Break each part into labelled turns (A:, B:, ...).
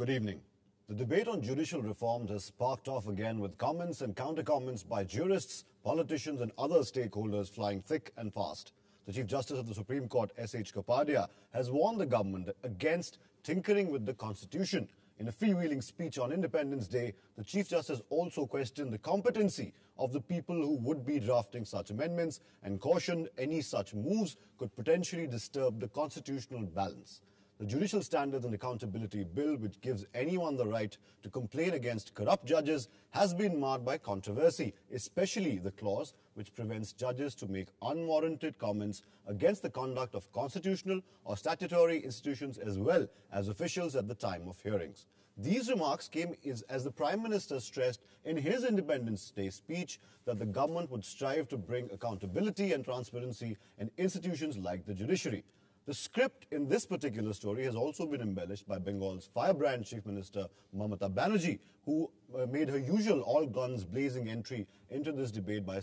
A: Good evening. The debate on judicial reforms has sparked off again with comments and counter-comments by jurists, politicians and other stakeholders flying thick and fast. The Chief Justice of the Supreme Court, S.H. Kapadia, has warned the government against tinkering with the Constitution. In a freewheeling speech on Independence Day, the Chief Justice also questioned the competency of the people who would be drafting such amendments and cautioned any such moves could potentially disturb the constitutional balance. The Judicial Standards and Accountability Bill, which gives anyone the right to complain against corrupt judges, has been marred by controversy, especially the clause which prevents judges to make unwarranted comments against the conduct of constitutional or statutory institutions as well as officials at the time of hearings. These remarks came as the Prime Minister stressed in his Independence Day speech that the government would strive to bring accountability and transparency in institutions like the judiciary. The script in this particular story has also been embellished by Bengal's firebrand Chief Minister Mamata Banerjee, who made her usual all-guns blazing entry into this debate by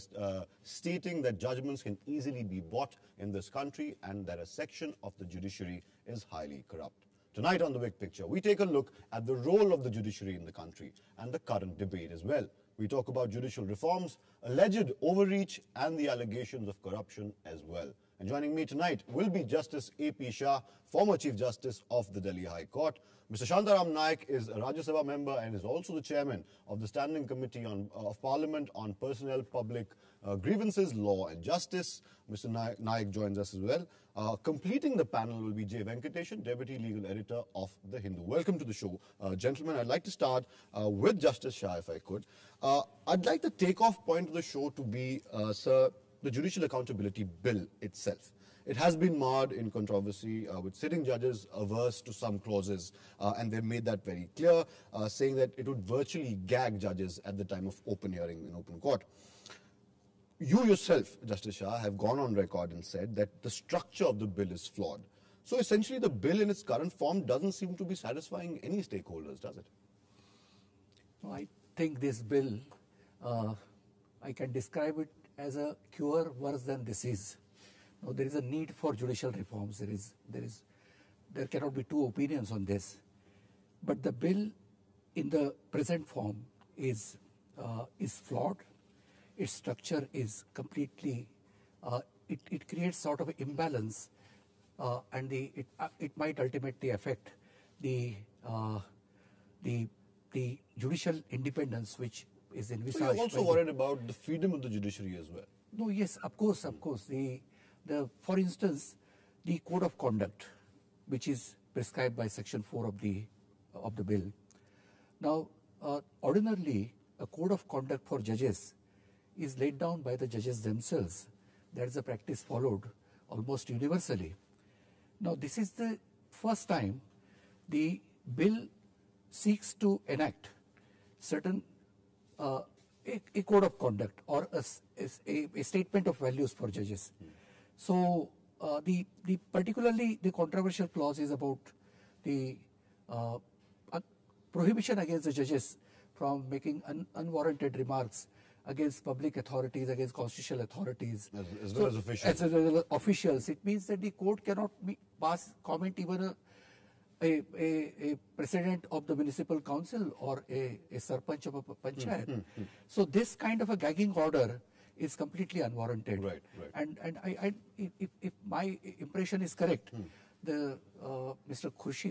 A: stating that judgments can easily be bought in this country and that a section of the judiciary is highly corrupt. Tonight on The Big Picture, we take a look at the role of the judiciary in the country and the current debate as well. We talk about judicial reforms, alleged overreach and the allegations of corruption as well. And joining me tonight will be Justice A.P. Shah, former Chief Justice of the Delhi High Court. Mr. Shantaram Naik is a Rajya Sabha member and is also the chairman of the Standing Committee of Parliament on Personnel, Public Grievances, Law and Justice. Mr. Naik joins us as well. Completing the panel will be J. Venkatesan, Deputy Legal Editor of The Hindu. Welcome to the show. Gentlemen, I'd like to start with Justice Shah, if I could. I'd like the takeoff point of the show to be, sir, the Judicial Accountability Bill itself. It has been marred in controversy with sitting judges averse to some clauses, and they've made that very clear, saying that it would virtually gag judges at the time of open hearing in open court. You yourself, Justice Shah, have gone on record and said that the structure of the bill is flawed. So essentially the bill in its current form doesn't seem to be satisfying any stakeholders, does it?
B: I think this bill, I can describe it as a cure worse than disease. Now, there is a need for judicial reforms. There cannot be two opinions on this. But the bill in the present form is flawed. Its structure is completely, it creates sort of an imbalance, and it might ultimately affect the judicial independence which is envisaged.
A: So you're also worried about the freedom of the judiciary as well?
B: No, yes, of course. For instance, the code of conduct, which is prescribed by Section 4 of the bill. Now, ordinarily, a code of conduct for judges is laid down by the judges themselves. That is a practice followed almost universally. Now, this is the first time the bill seeks to enact certain a code of conduct or a statement of values for judges. So particularly the controversial clause is about the prohibition against the judges from making unwarranted remarks against public authorities, against constitutional authorities.
A: As well as officials.
B: As well as officials. It means that the court cannot pass comment even a president of the municipal council or a sarpanch of a panchayat. So this kind of a gagging order is completely unwarranted.
A: Right.
B: And if my impression is correct, Mr.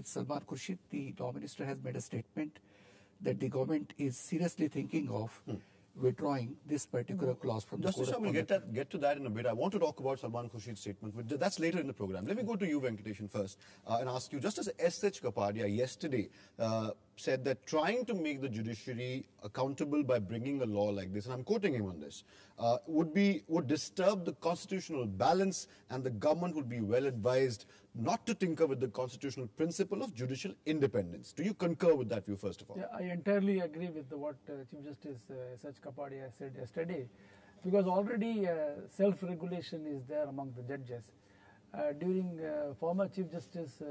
B: Salman Khurshid, the law minister, has made a statement that the government is seriously thinking of withdrawing this particular clause from the code of conduct.
A: Justice, we'll get to that in a bit. I want to talk about Salman Khurshid's statement, but that's later in the program. Let me go to you, Venkatesan, first and ask you, just as S.H. Kapadia yesterday said that trying to make the judiciary accountable by bringing a law like this, and I'm quoting him on this, would disturb the constitutional balance, and the government would be well advised not to tinker with the constitutional principle of judicial independence. Do you concur with that view, first of all?
C: Yeah, I entirely agree with what Chief Justice S.H. Kapadia said yesterday, because already self-regulation is there among the judges. During former Chief Justice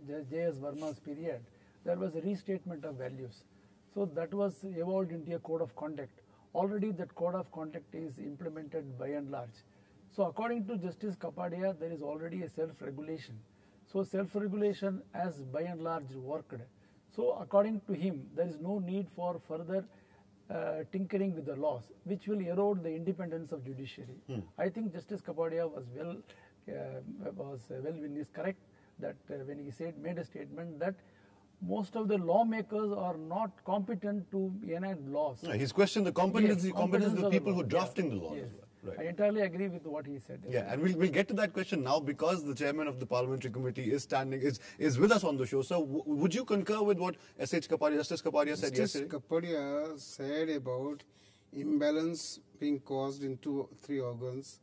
C: J.S. Verma's period, there was a restatement of values. So that was evolved into a code of conduct. Already that code of conduct is implemented by and large. So according to Justice Kapadia, there is already a self-regulation. So self-regulation has by and large worked. So according to him, there is no need for further tinkering with the laws, which will erode the independence of judiciary. I think Justice Kapadia was well is correct that when he made a statement that most of the lawmakers are not competent to enact laws.
A: No, he's questioned the competence of the people who are drafting the laws.
C: Yes.
A: As well. Right.
C: I entirely agree with what he said.
A: Yeah, and we'll get to that question now because the chairman of the Parliamentary Committee is with us on the show. So would you concur with what Justice Kapadia said yesterday?
D: Justice Kapadia said about imbalance being caused in 2 or 3 organs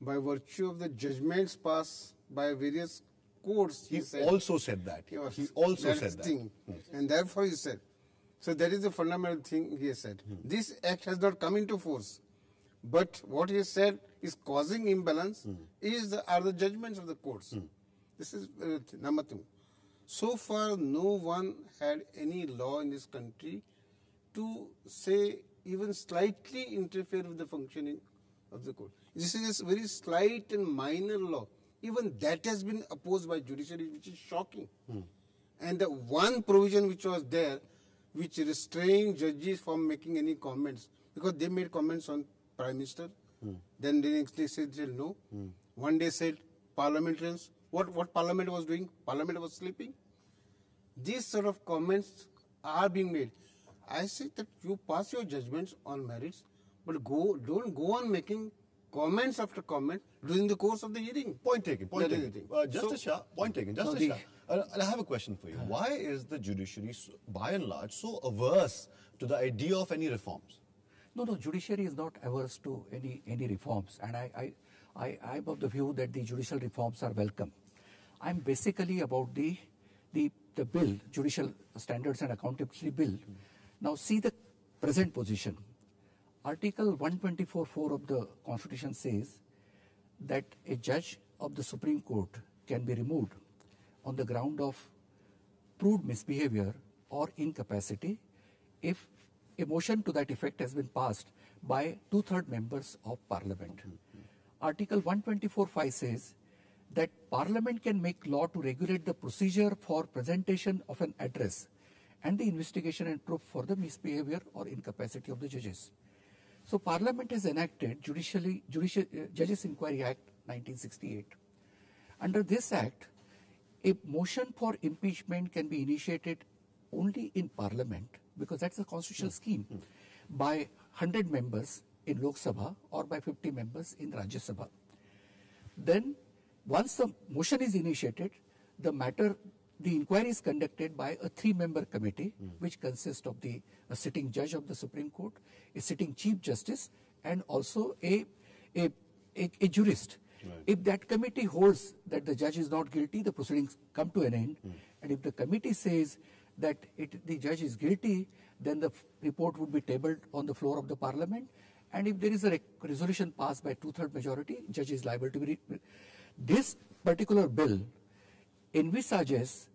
D: by virtue of the judgments passed by various courts.
A: He also said that. He also said that.
D: Thing. And therefore he said. So that is the fundamental thing he has said. This act has not come into force. But what he said is causing imbalance are the judgments of the courts. This is number 2. So far, no one had any law in this country to say even slightly interfere with the functioning of the court. This is a very slight and minor law. Even that has been opposed by judiciary, which is shocking. And the one provision which was there, which restrained judges from making any comments, because they made comments on Prime Minister, then the next day said no. One day said parliamentarians. What Parliament was doing? Parliament was sleeping. These sort of comments are being made. I say that you pass your judgments on merits, but don't go on making comments after comment during the course of the hearing.
A: Point taken. Justice Shah, point taken. Justice Shah, I have a question for you. Why is the judiciary, by and large, so averse to the idea of any reforms?
B: No, judiciary is not averse to any reforms, and I'm of the view that the judicial reforms are welcome. I'm basically about the bill, Judicial Standards and Accountability Bill. Now see the present position. Article 124(4) of the Constitution says that a judge of the Supreme Court can be removed on the ground of proved misbehavior or incapacity if a motion to that effect has been passed by 2/3 members of Parliament. Article 124(5) says that Parliament can make law to regulate the procedure for presentation of an address and the investigation and proof for the misbehavior or incapacity of the judges. So Parliament has enacted Judges Inquiry Act 1968. Under this act, a motion for impeachment can be initiated only in Parliament, because that's the constitutional scheme, by 100 members in Lok Sabha or by 50 members in Rajya Sabha. Then, once the motion is initiated, the inquiry is conducted by a 3-member committee, which consists of a sitting judge of the Supreme Court, a sitting Chief Justice, and also a jurist. Right. If that committee holds that the judge is not guilty, the proceedings come to an end. And if the committee says that the judge is guilty, then the report would be tabled on the floor of the Parliament. And if there is a resolution passed by 2/3 majority, judge is liable to be. This particular bill envisages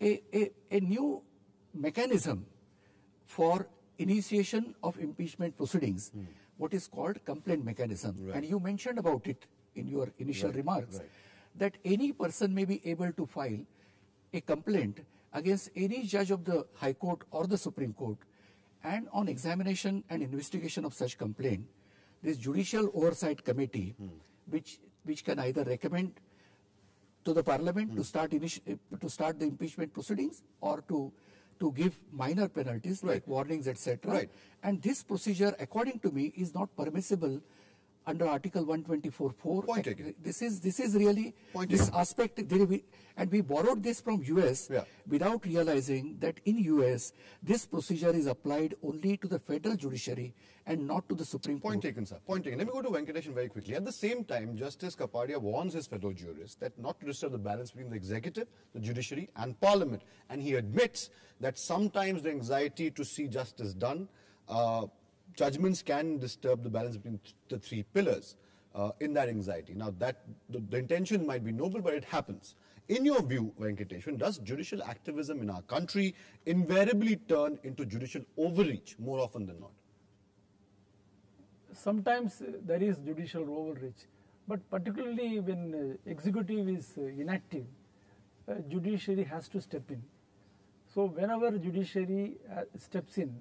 B: a new mechanism for initiation of impeachment proceedings, what is called complaint mechanism. Right. And you mentioned about it in your initial remarks, that any person may be able to file a complaint against any judge of the High Court or the Supreme Court, and on examination and investigation of such complaint, this Judicial Oversight Committee, which can either recommend to the Parliament to start the impeachment proceedings, or to give minor penalties like warnings, etc. Right. And this procedure, according to me, is not permissible under Article 124(4).
A: Point taken.
B: This is really this aspect, and we borrowed this from US without realizing that in US this procedure is applied only to the federal judiciary and not to the Supreme Court.
A: Point taken, sir. Point taken. Let me go to Venkatesan very quickly. At the same time, Justice Kapadia warns his fellow jurists that not to disturb the balance between the executive, the judiciary, and Parliament. And he admits that sometimes the anxiety to see justice done, judgments can disturb the balance between the 3 pillars in that anxiety. Now, the intention might be noble, but it happens. In your view, Venkatesan, does judicial activism in our country invariably turn into judicial overreach more often than not?
C: Sometimes there is judicial overreach, but particularly when executive is inactive, judiciary has to step in. So whenever judiciary steps in,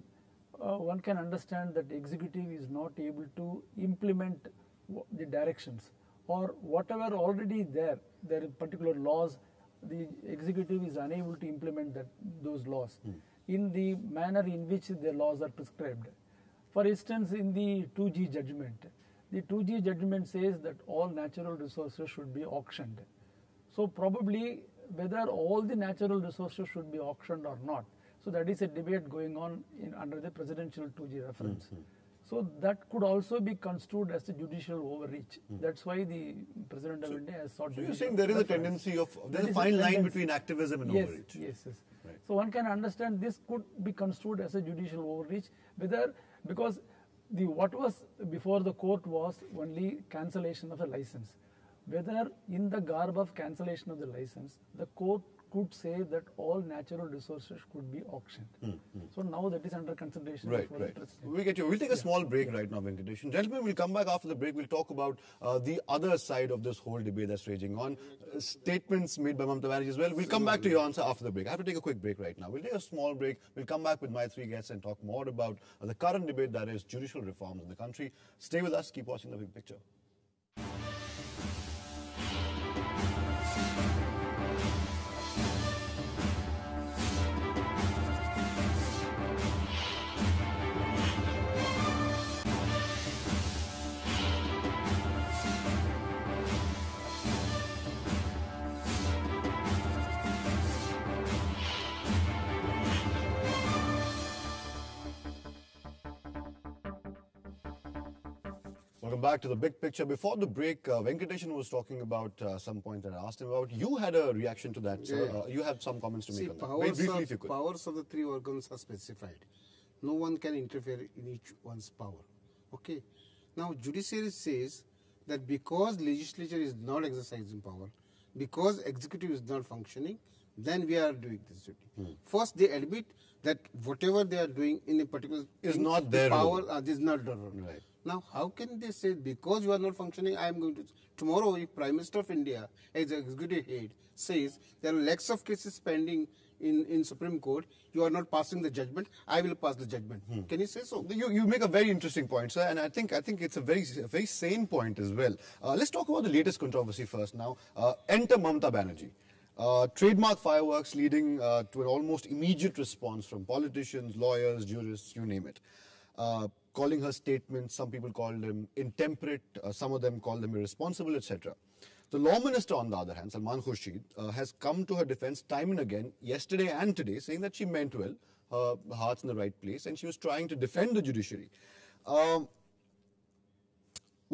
C: one can understand that the executive is not able to implement the directions or whatever already there are particular laws, the executive is unable to implement those laws in the manner in which the laws are prescribed. For instance, in the 2G judgment, the 2G judgment says that all natural resources should be auctioned. So probably whether all the natural resources should be auctioned or not. So that is a debate going on under the presidential 2G reference. So that could also be construed as a judicial overreach. That's why the President of India has sought.
A: So you're saying there is a tendency of, there's a fine line between activism and overreach.
C: Yes.
A: Right.
C: So one can understand this could be construed as a judicial overreach, because what was before the court was only cancellation of a license. Whether in the garb of cancellation of the license, the court could say that all natural resources could be auctioned. So now that is under consideration.
A: Right. We get you. We'll take a small break right now, Venkatesan. Gentlemen, we'll come back after the break. We'll talk about the other side of this whole debate that's raging on. Statements made by Mamata Banerjee as well. We'll come back to your answer after the break. I have to take a quick break right now. We'll take a small break. We'll come back with my three guests and talk more about the current debate that is judicial reforms in the country. Stay with us. Keep watching The Big Picture. Welcome back to The Big Picture. Before the break, Venkatesan was talking about some point that I asked him about. You had a reaction to that, sir. You had some comments to make on that. Very briefly, if you could.
D: Powers of the three organs are specified. No one can interfere in each one's power. Okay. Now, judiciary says that because legislature is not exercising power, because executive is not functioning, then we are doing this duty. First, they admit that whatever they are doing in a particular
A: is not their
D: power is not their role.
A: Right.
D: Now, how can they say because you are not functioning, I am going to... Tomorrow, if Prime Minister of India, as executive head, says there are lakhs of cases pending in Supreme Court, you are not passing the judgment, I will pass the judgment. Can you say so?
A: You make a very interesting point, sir, and I think it's a very sane point as well. Let's talk about the latest controversy first now. Enter Mamata Banerjee. Trademark fireworks leading to an almost immediate response from politicians, lawyers, jurists, you name it. Calling her statements, some people call them intemperate, some of them call them irresponsible, etc. The Law Minister, on the other hand, Salman Khurshid, has come to her defense time and again, yesterday and today, saying that she meant well, her heart's in the right place, and she was trying to defend the judiciary. What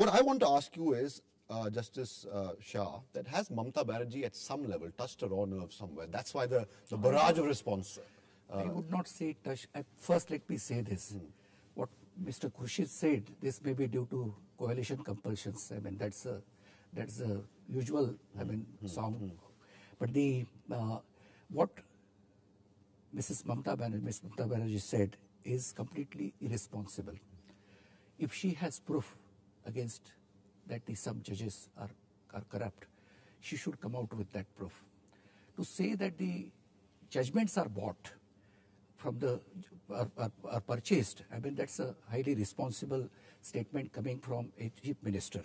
A: I want to ask you is, Justice Shah, that has Mamata Banerjee at some level touched her own nerve somewhere? That's why the barrage of response.
B: I would not say touch. First, let me say this. What Mr. Khurshid said, this may be due to coalition compulsions. I mean, that's a usual, song. But what Mrs. Mamata Banerjee said is completely irresponsible. If she has proof against that some judges are corrupt, she should come out with that proof. To say that the judgments are bought from are purchased, that's a highly responsible statement coming from a chief minister.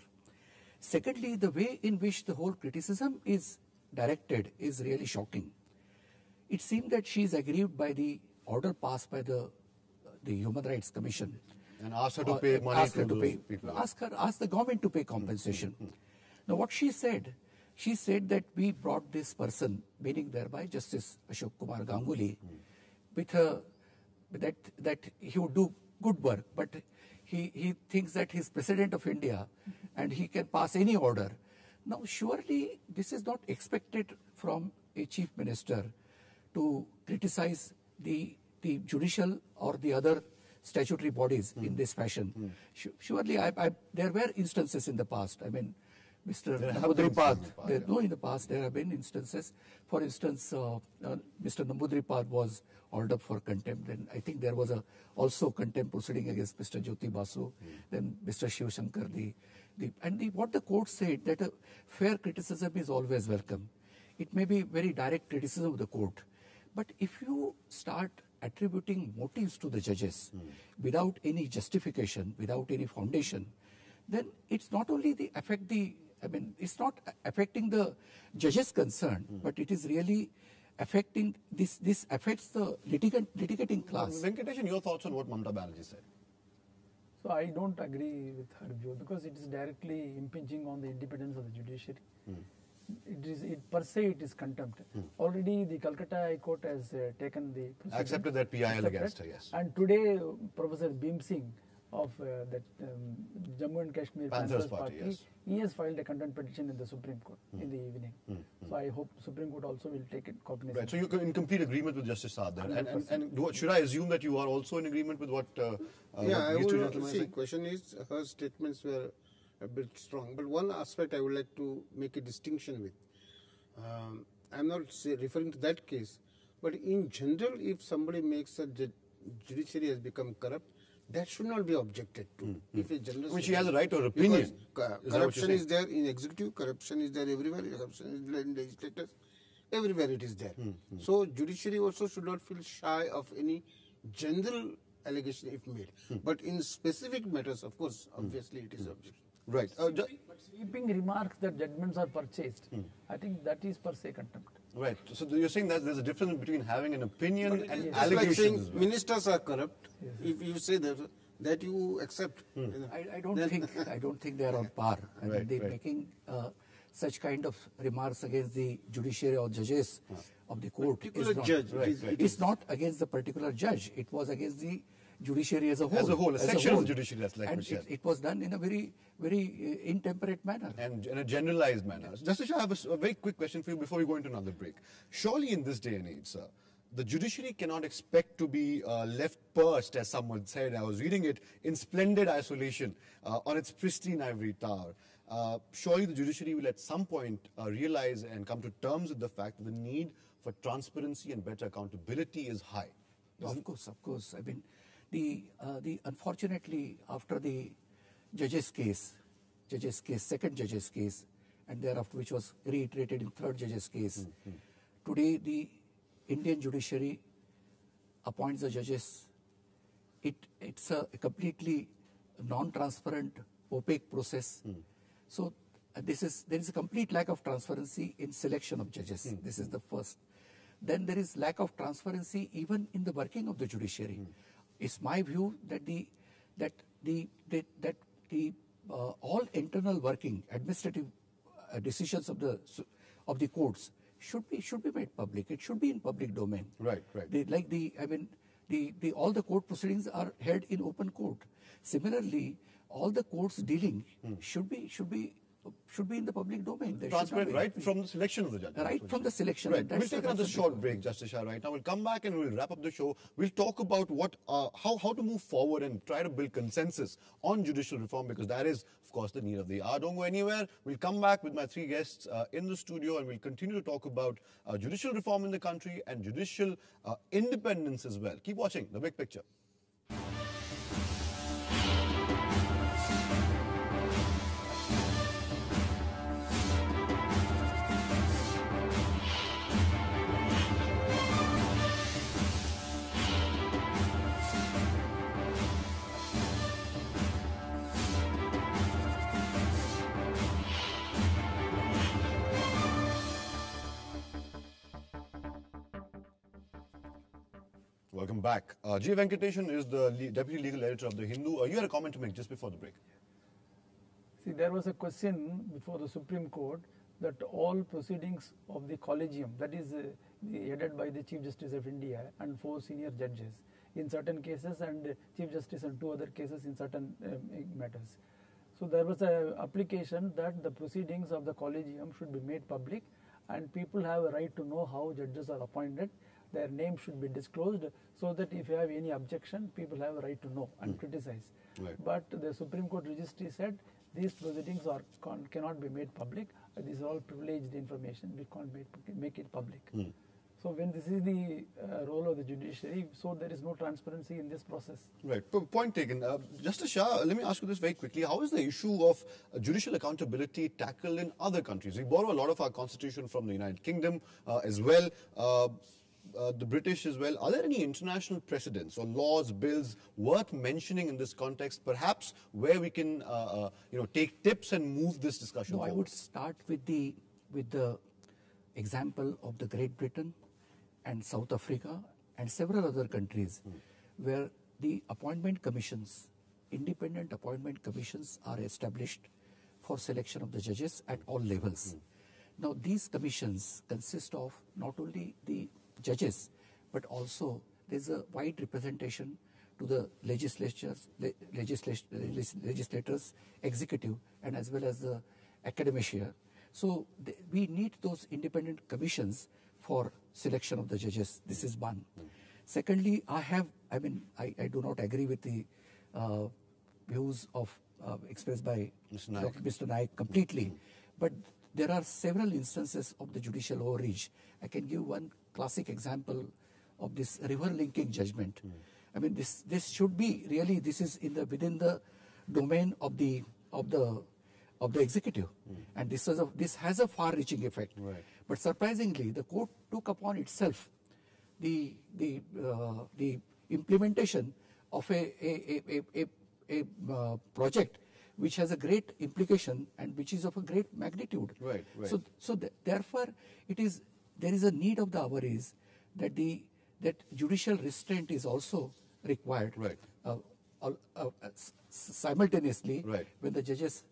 B: Secondly, the way in which the whole criticism is directed is really shocking. It seemed that she is aggrieved by the order passed by the Human Rights Commission.
A: And asked her to pay money to those people.
B: Ask the government to pay compensation. Now, what she said that we brought this person, meaning thereby Justice Ashok Kumar Ganguly, with that he would do good work, but he thinks that he's President of India and he can pass any order. Now, surely this is not expected from a chief minister to criticize the judicial or the other statutory bodies in this fashion. Surely, there were instances in the past. Mr. Namboodiripad, in the past there have been instances. For instance, Mr. Namboodiripad was hauled up for contempt. Then I think there was also contempt proceeding against Mr. Jyoti Basu. Then Mr. Shiv Shankar. What the court said, that a fair criticism is always welcome. It may be very direct criticism of the court, But if you start attributing motives to the judges without any justification, without any foundation, then it's not only it's not affecting the judges concerned, but it is really affecting, this affects the litigating class.
A: Venkatesan, your thoughts on what Mamata Banerjee said?
C: So I don't agree with her view because it is directly impinging on the independence of the judiciary. Per se it is contempt. Already the Calcutta High Court has taken the proceedings.
A: Accepted that PIL against her, yes.
C: And today Professor Bhim Singh of that Jammu and Kashmir Panthers Party,
A: yes.
C: he has filed a contempt petition in the Supreme Court in the evening. So I hope Supreme Court also will take it cognizance.
A: Right, so you're in complete agreement with Justice Shah there. And should I assume that you are also in agreement with what
D: these two gentlemen see, question is, her statements were a bit strong. But one aspect I would like to make a distinction with. I'm not referring to that case, but in general, if somebody makes a judiciary has become corrupt, that should not be objected to. If a general
A: she has a right to her opinion.
D: Corruption is there in executive, corruption is there everywhere, corruption is there in legislators, everywhere it is there. So judiciary also should not feel shy of any general allegation if made. But in specific matters, of course, obviously it is objection.
A: Right.
C: But sweeping remarks that judgments are purchased, I think that is per se contempt.
A: Right. So you're saying that there's a difference between having an opinion and
D: Like
A: allegations.
D: saying ministers are corrupt. If you say that you accept.
B: I don't think they are on par. I mean, they're making such kind of remarks against the judiciary or judges of the court. It's not against the particular judge. It was against the judiciary as a whole.
A: A section of the judiciary, like
B: and it was done in a very, very intemperate manner.
A: And in a generalized manner. Justice Shah, I have a very quick question for you before we go into another break. Surely in this day and age, sir, the judiciary cannot expect to be left perched, as someone said. I was reading it, in splendid isolation on its pristine ivory tower. Surely the judiciary will at some point realize and come to terms with the fact that the need for transparency and better accountability is high.
B: Of course. I mean, the unfortunately, after the second judge's case, and thereafter which was reiterated in third judge's case, today the Indian judiciary appoints the judges. It's a completely non-transparent, opaque process. So there is a complete lack of transparency in selection of judges. This is the first. Then there is lack of transparency even in the working of the judiciary. It's my view that all internal working, administrative decisions of the courts should be made public. It should be in public domain.
A: Right.
B: All the court proceedings are held in open court. Similarly, all the courts dealing should be in the public domain.
A: Transparent right from the selection of the judges.
B: Right from the selection.
A: Right. We'll take another short break, Justice Shah, right now. We'll come back and we'll wrap up the show. We'll talk about how to move forward and try to build consensus on judicial reform, because that is, of course, the need of the hour. Don't go anywhere. We'll come back with my three guests in the studio, and we'll continue to talk about judicial reform in the country and judicial independence as well. Keep watching The Big Picture. Welcome back. G. Venkatesan is the Deputy Legal Editor of The Hindu. You had a comment to make just before the break.
C: See, there was a question before the Supreme Court that all proceedings of the collegium, that is headed by the Chief Justice of India and 4 senior judges in certain cases, and Chief Justice in 2 other cases in certain matters. So there was an application that the proceedings of the collegium should be made public, and people have a right to know how judges are appointed. Their name should be disclosed, so that if you have any objection, people have a right to know and criticize.
A: Right.
C: But the Supreme Court registry said these proceedings cannot be made public. These are all privileged information. We can't make it public. So when this is the role of the judiciary, so there is no transparency in this process.
A: Right. Point taken. Justice Shah, let me ask you this very quickly. How is the issue of judicial accountability tackled in other countries? We borrow a lot of our constitution from the United Kingdom as well. the British as well. Are there any international precedents or laws, bills worth mentioning in this context, perhaps where we can take tips and move this discussion forward?
B: I would start with the example of the Great Britain and South Africa and several other countries where the appointment commissions, independent appointment commissions are established for selection of the judges at all levels. Now these commissions consist of not only the judges but also there is a wide representation to the legislators, executive and as well as the academia. So we need those independent commissions for selection of the judges. This is one. Secondly, I do not agree with the views of expressed by Mr. Naik completely, but there are several instances of the judicial overreach. I can give one classic example of this river linking judgment. I mean, this should be really, this is within the domain of the executive, and this has a far-reaching effect.
A: Right.
B: But surprisingly, the court took upon itself the implementation of a project which has a great implication and which is of a great magnitude.
A: Right.
B: So therefore, there is a need of the hour is that judicial restraint is also required.
A: Right.
B: Simultaneously,
A: right.
B: When the judges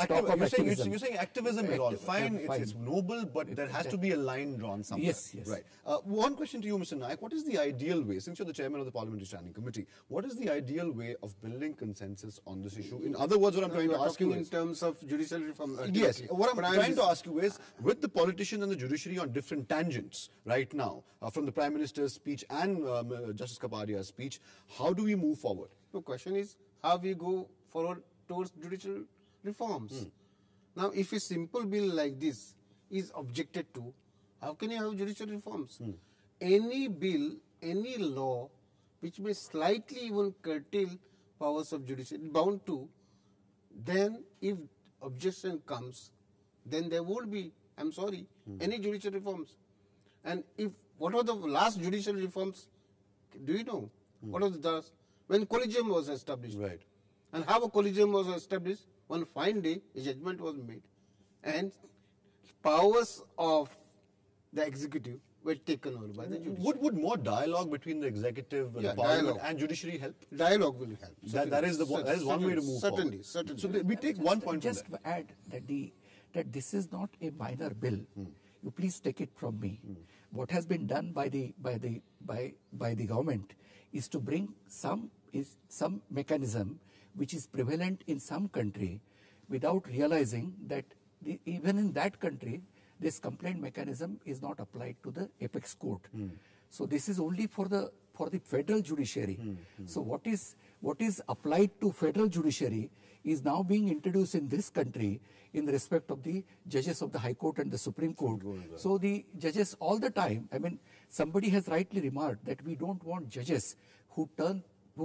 B: talk
A: of
B: activism.
A: You're saying activism is all fine, it's noble, but there has to be a line drawn somewhere.
B: Yes.
A: Right. One question to you, Mr. Naik. What is the ideal way, since you're the chairman of the Parliamentary Standing Committee, what is the ideal way of building consensus on this issue? In other words, what I'm trying to ask you
D: in terms of judicial reform.
A: Yes. What I'm trying to ask you is, with the politicians and the judiciary on different tangents right now, from the Prime Minister's speech and Justice Kapadia's speech, how do we move forward?
D: The question is, how we go forward towards judicial reforms. Now, if a simple bill like this is objected to, how can you have judicial reforms? Any bill, any law which may slightly even curtail powers of judiciary, bound to, then if objection comes, then there won't be, I'm sorry, any judicial reforms. And what are the last judicial reforms? Do you know? What was the last? When collegium was established.
A: Right.
D: And how a collegium was established? One fine day, a judgment was made, and powers of the executive were taken over by the judiciary.
A: Would more dialogue between the executive, the Parliament and judiciary help?
D: Dialogue will help.
A: That is one way to move forward.
D: Certainly.
A: So we take one point from
B: Just add that this is not a minor bill. You please take it from me. What has been done by the government is to bring some mechanism which is prevalent in some country, without realizing that even in that country, this complaint mechanism is not applied to the apex court. So this is only for the federal judiciary. So what is applied to federal judiciary is now being introduced in this country in respect of the judges of the High Court and the Supreme Court. So the judges all the time, I mean, somebody has rightly remarked that we don't want judges who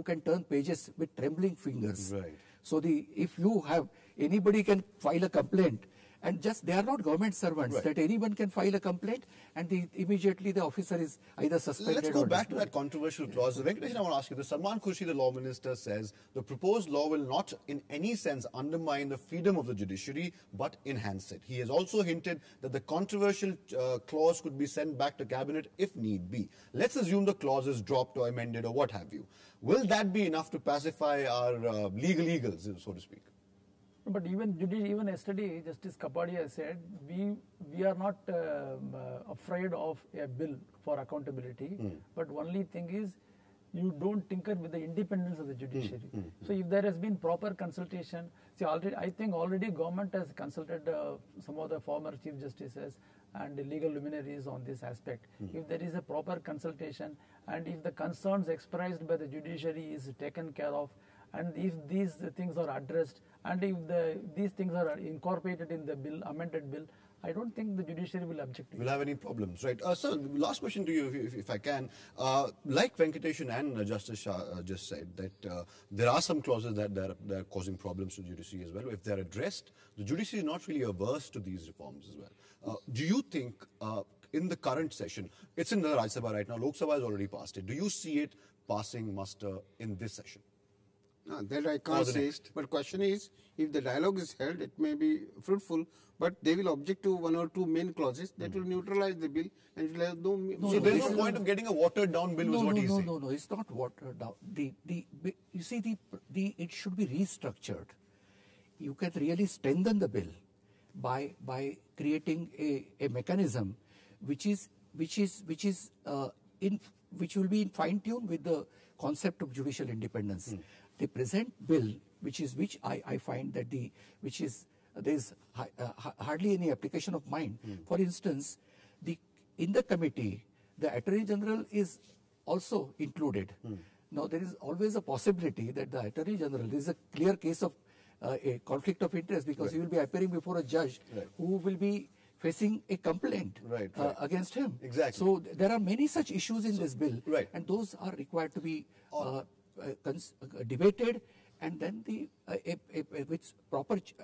B: can turn pages with trembling fingers.
A: Right.
B: So if you have, anybody can file a complaint, and just they are not government servants,
A: Right.
B: that anyone can file a complaint and immediately the officer is either suspended or
A: Let's go back to
B: dismissed.
A: that controversial clause. Venkatesan, I want to ask you this. Salman Khurshid, the law minister, says the proposed law will not in any sense undermine the freedom of the judiciary, but enhance it. He has also hinted that the controversial clause could be sent back to cabinet if need be. Let's assume the clause is dropped or amended or what have you. Will that be enough to pacify our legal eagles, so to speak?
C: But even yesterday, Justice Kapadia said we are not afraid of a bill for accountability. But only thing is, you don't tinker with the independence of the judiciary. So if there has been proper consultation, see, I think already government has consulted some of the former chief justices and the legal luminaries on this aspect. If there is a proper consultation and if the concerns expressed by the judiciary is taken care of, and if these things are addressed, and if these things are incorporated in the bill, amended bill, I don't think the judiciary will object to it.
A: Will have any problems, right? Sir, last question to you, if I can. Like Venkatesan and Justice Shah just said, that there are some clauses that are causing problems to the judiciary as well. If they're addressed, the judiciary is not really averse to these reforms as well. Do you think in the current session? It's in the Rajya Sabha right now. Lok Sabha has already passed it. Do you see it passing muster in this session?
D: No, that I can't say. But question is, if the dialogue is held, it may be fruitful, but they will object to one or two main clauses that will neutralize the bill and it will have no.
A: So there's no point of getting a watered down bill, is what he's saying.
B: No, it's not watered down. You see, it should be restructured. You can really strengthen the bill by creating a mechanism which will be in fine tune with the concept of judicial independence. The present bill, which I find that there is hardly any application of mine. For instance, in the committee, the Attorney General is also included. Now there is always a possibility that the Attorney General, there is a clear case of a conflict of interest, because he will be appearing before a judge who will be facing a complaint against him.
A: Exactly.
B: So there are many such issues in this bill, and those are required to be debated, and then with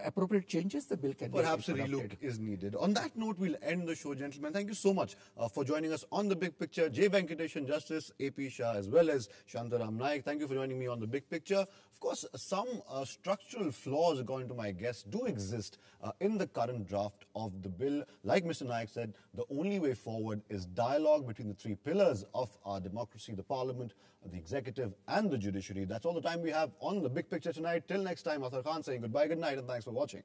B: appropriate changes, the bill can
A: perhaps
B: be
A: a relook is needed. On that note, we'll end the show, gentlemen. Thank you so much for joining us on The Big Picture. J. Venkatesan, Justice AP Shah, as well as Shantaram, Naik. Thank you for joining me on The Big Picture. Of course, some structural flaws, according to my guests, do exist in the current draft of the bill. Like Mr. Naik said, the only way forward is dialogue between the three pillars of our democracy: the Parliament, the Executive, and the Judiciary. That's all the time we have on The Big Picture tonight. Till next time, Athar saying goodbye, good night, and thanks for watching.